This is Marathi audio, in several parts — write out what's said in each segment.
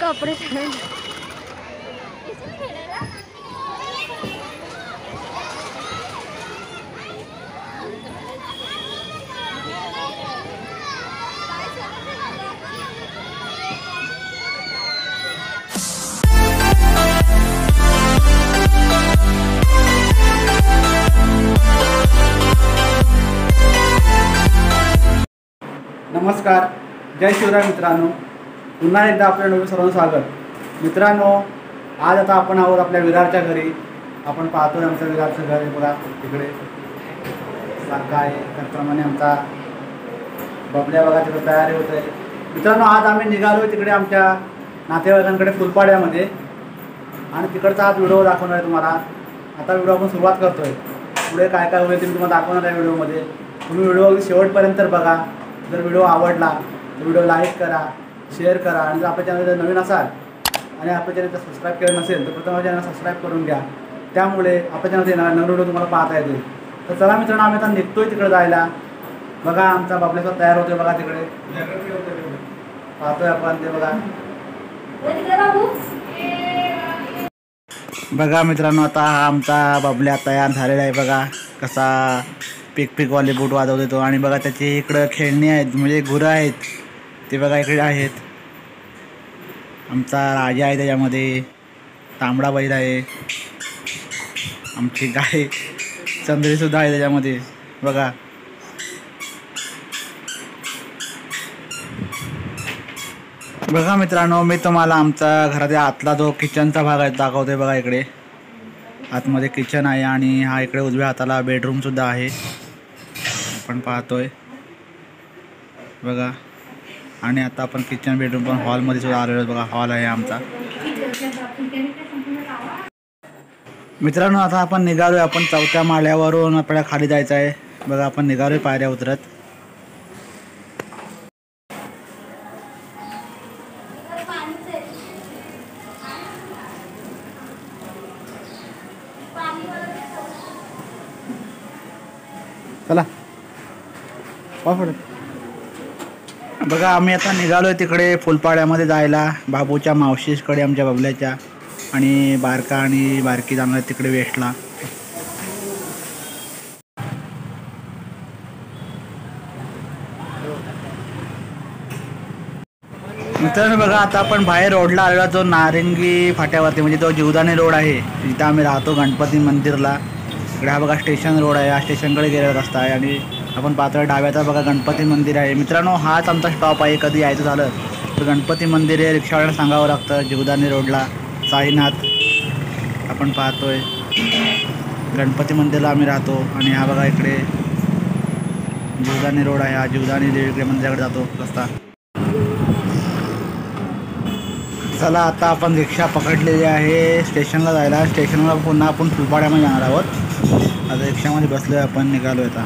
ऑपरेशन नमस्कार, जय शिवराय मित्रांनो. पुन्हा एकदा आपल्या नवीन सर्वांचं स्वागत. मित्रांनो, आज आता आपण आहोत आपल्या विरारच्या घरी. आपण पाहतोय आमचं विरारचं घर आहे बघा तिकडे सारखा आहे. त्याप्रमाणे आमचा बबल्या बघा तिकडे तयारी होत आहे. मित्रांनो, आज आम्ही निघालो आहे तिकडे आमच्या नातेवाईकांकडे फुलपाड्यामध्ये आणि तिकडचा आज व्हिडिओ दाखवणार आहे तुम्हाला. आता व्हिडिओ आपण सुरुवात करतो आहे. पुढे काय काय होईल ते मी तुम्हाला दाखवणार आहे व्हिडिओमध्ये. तुम्ही व्हिडिओ अगदी शेवटपर्यंत बघा. जर व्हिडिओ आवडला तर व्हिडिओ लाईक करा, शेअर करा आणि जर आपल्या चॅनल नवीन असाल आणि आपल्या चॅनलला सबस्क्राईब केलं नसेल तर प्रथम चॅनल सबस्क्राईब करून घ्या. त्यामुळे आपल्या चॅनलवर येणारा नवीन व्हिडिओ तुम्हाला पाहता येतील. तर चला मित्रांनो, आम्ही आता निघतोय तिकडे जायला. बघा आमचा बबल्याचा तयार होतोय बघा तिकडे पाहतोय आपण ते बघा. बघा मित्रांनो, आता हा आमचा बबल्या तयार झालेला आहे. बघा कसा पिकवाले बूट वाजवतो तो. आणि बघा त्याची इकडं खेळणी आहेत म्हणजे गुरं आहेत ते बघा इकडे आहेत. आमचा राजा आहे त्याच्यामध्ये, तांबडा बैल आहे, आमची गाय चंद्रीसुद्धा आहे त्याच्यामध्ये बघा. बघा मित्रांनो, मी तुम्हाला आमचा घराच्या आतला जो किचनचा भाग आहे दाखवतोय. बघा इकडे आतमध्ये किचन आहे आणि हा इकडे उजव्या हाताला बेडरूमसुद्धा आहे आपण पाहतोय बघा. आणि आता आपण किचन बेडरूम पण हॉलमध्ये सुद्धा आलेलो बघा. हॉल आहे आमचा. मित्रांनो, आता आपण निघालोय. आपण 4थ्या माळ्यावरून आपल्याला खाली जायचं आहे बघा. आपण निघालोय पायऱ्या उतरत. चला बघा, आम्ही आता निघालोय तिकडे फुलपाड्यामध्ये जायला बाबूच्या मावशीकडे आमच्या बबल्याच्या. आणि बारका आणि बारकी जाणार तिकडे वेस्टला. मित्रांनो बघा, आता आपण बाहेर रोडला आलेला जो नारिंगी फाट्यावरती म्हणजे तो जीवदानी रोड आहे जिथं आम्ही राहतो गणपती मंदिरला. इकडे हा बघा स्टेशन रोड आहे. हा स्टेशनकडे गेलेला रस्ता आहे आणि आपण पाहतोय डाव्याचा बघा गणपती मंदिर आहे. मित्रांनो, हाच आमचा स्टॉप आहे. कधी यायचं झालं तर गणपती मंदिर आहे. रिक्षावाल्याला सांगावं लागतं जीवदानी रोडला साईनाथ. आपण पाहतोय गणपती मंदिरला आम्ही राहतो. आणि हा बघा इकडे जीवदानी रोड आहे. हा जीवदानी देवीकडे मंदिराकडे जातो रस्ता. चला आता आपण रिक्षा पकडलेली आहे स्टेशनला जायला. स्टेशनला पुन्हा आपण फुलपाड्यामध्ये जाणार आहोत. आता रिक्षामध्ये बसलोय आपण, निघालो आता.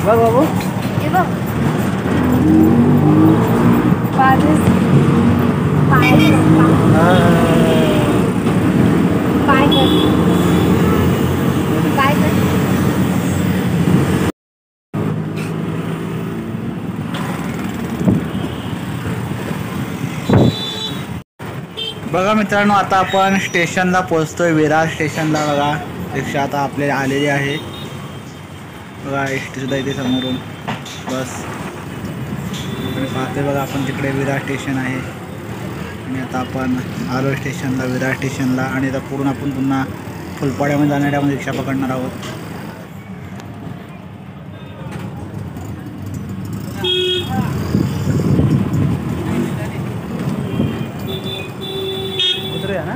बघ बाबू हे बघ पाय बघा मित्रांनो, आता आपण स्टेशनला पोहोचतोय. विरार स्टेशनला बघा. रिक्षा आता आपल्याला आलेली आहे बघा. एस टी सुद्धा इथे समोरून बस पाहतोय बघा आपण. तिकडे विरार स्टेशन आहे आणि आता आपण आलो स्टेशनला, विरार स्टेशनला. आणि आता पूर्ण आपण पुन्हा फुलपाड्यामध्ये जाणाऱ्या आपण रिक्षा पकडणार आहोत. उतरूया ना.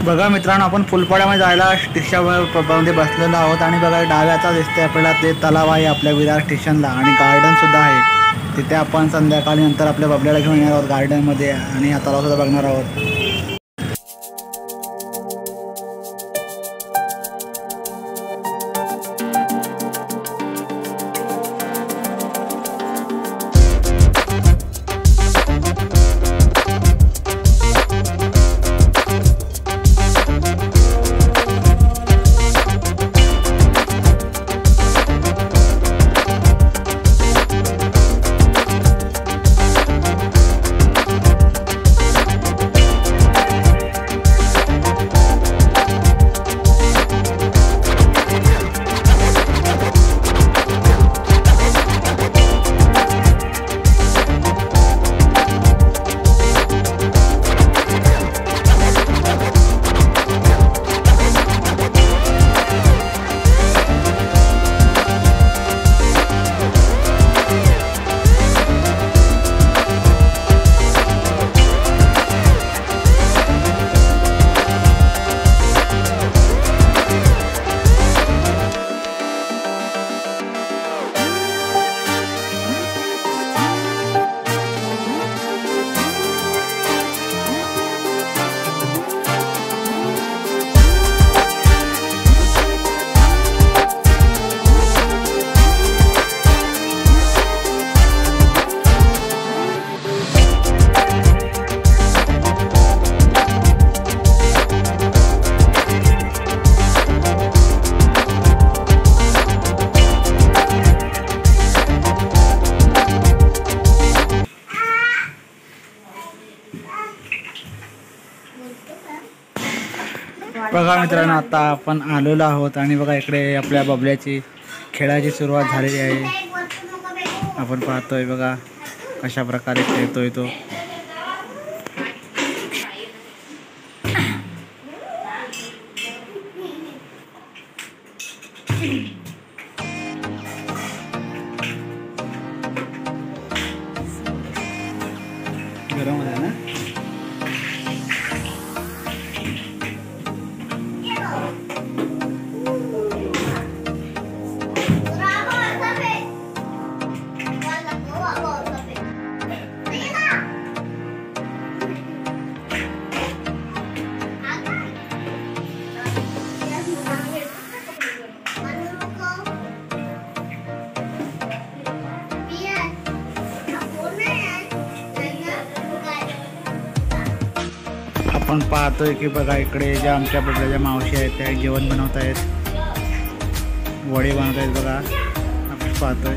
बघा मित्रांनो, आपण फुलपाड्यामध्ये जायला स्टेशनमध्ये बसलेलो आहोत आणि बघा डाव्याचा दिसते आपल्याला ते तलाव आहे आपल्या विरार स्टेशनला आणि गार्डन सुद्धा आहे तिथे. आपण संध्याकाळी नंतर आपल्या बबल्याला घेऊन येणार आहोत गार्डनमध्ये आणि हा तलाव सुद्धा बघणार आहोत. बघा मित्रांनो, आता आपण आलेलो आहोत आणि बघा इकडे आपल्या बबल्याची खेळाची सुरुवात झालेली आहे. आपण पाहतोय बघा कशा प्रकारे खेळतोय तो. गरम आहे ना. आपण पाहतोय की बघा इकडे ज्या आमच्या बबल्याच्या मावशी आहेत त्या जेवण बनवत आहेत, वडे बनवत आहेत बघा. आपण पाहतोय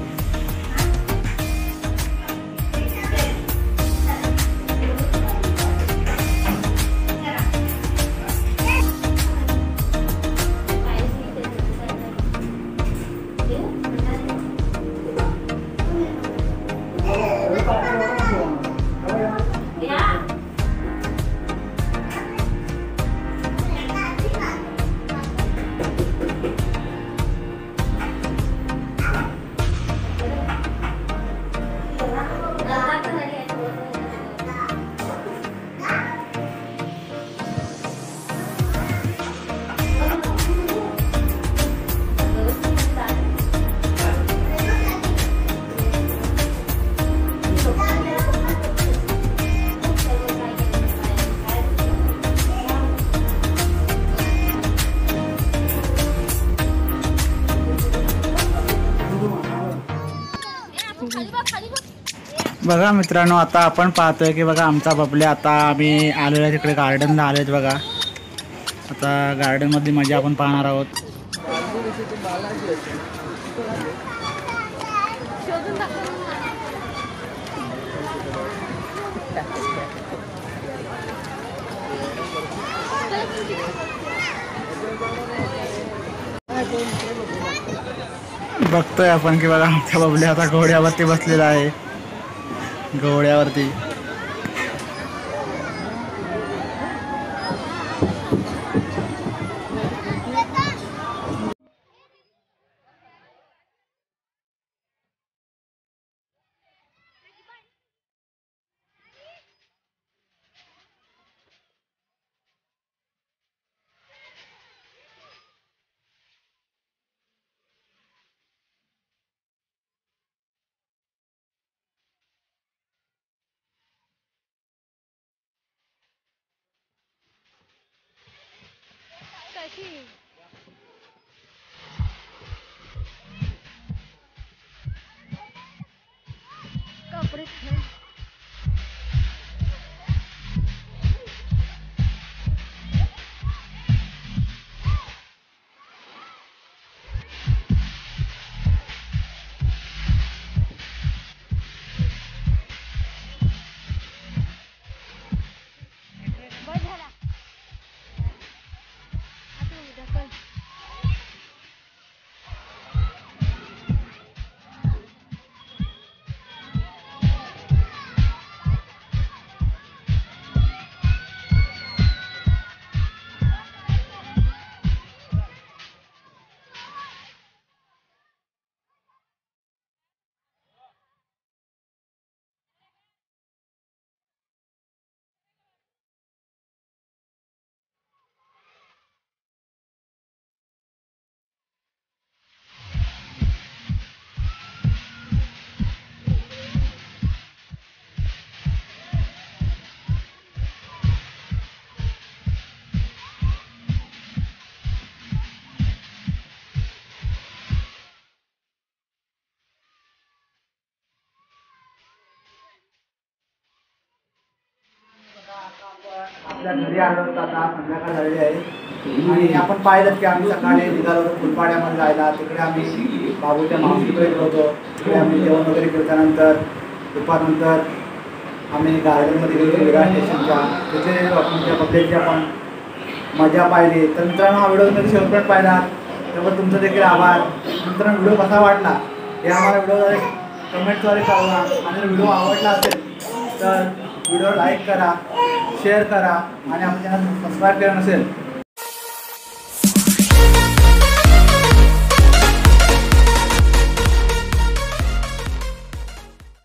बघा मित्रांनो, आता आपण पाहतोय की बघा आमचा बबल्या, आता आम्ही आलेलो आहे तिकडे गार्डनला आलोय बघा. आता गार्डनमध्ये मजा आपण पाहणार आहोत. बघतोय आपण की बघा आमच्या बबल्या आता घोड्यावरती बसलेला आहे, घोड्यावरती. आपल्या घरी आलो होतो. आता संध्याकाळ झालेली आहे आणि आपण पाहिलं की आम्ही सकाळी निघालो होतो फुलपाड्यामध्ये जायला. तिकडे आम्ही बाबूच्या मावशीकडे गेलो होतो. तिकडे आम्ही जेवण वगैरे केलं. त्यानंतर दुपारनंतर आम्ही गार्डनमध्ये गेलो विरार स्टेशनच्या. तिथे आपण त्या पब्लिकची आपण मजा पाहिली. तर मित्रांनो, हा व्हिडिओ तुम्ही शेवटपर्यंत पाहिला त्यामुळे तुमचं देखील आभार. मित्रांनो, व्हिडिओ कसा वाटला हे आम्हाला व्हिडिओद्वारे कमेंटद्वारे कळवा. आणि जर व्हिडिओ आवडला असेल तर व्हिडिओ लाईक करा, शेअर करा आणि आपण चॅनल सबस्क्राईब केलं नसेल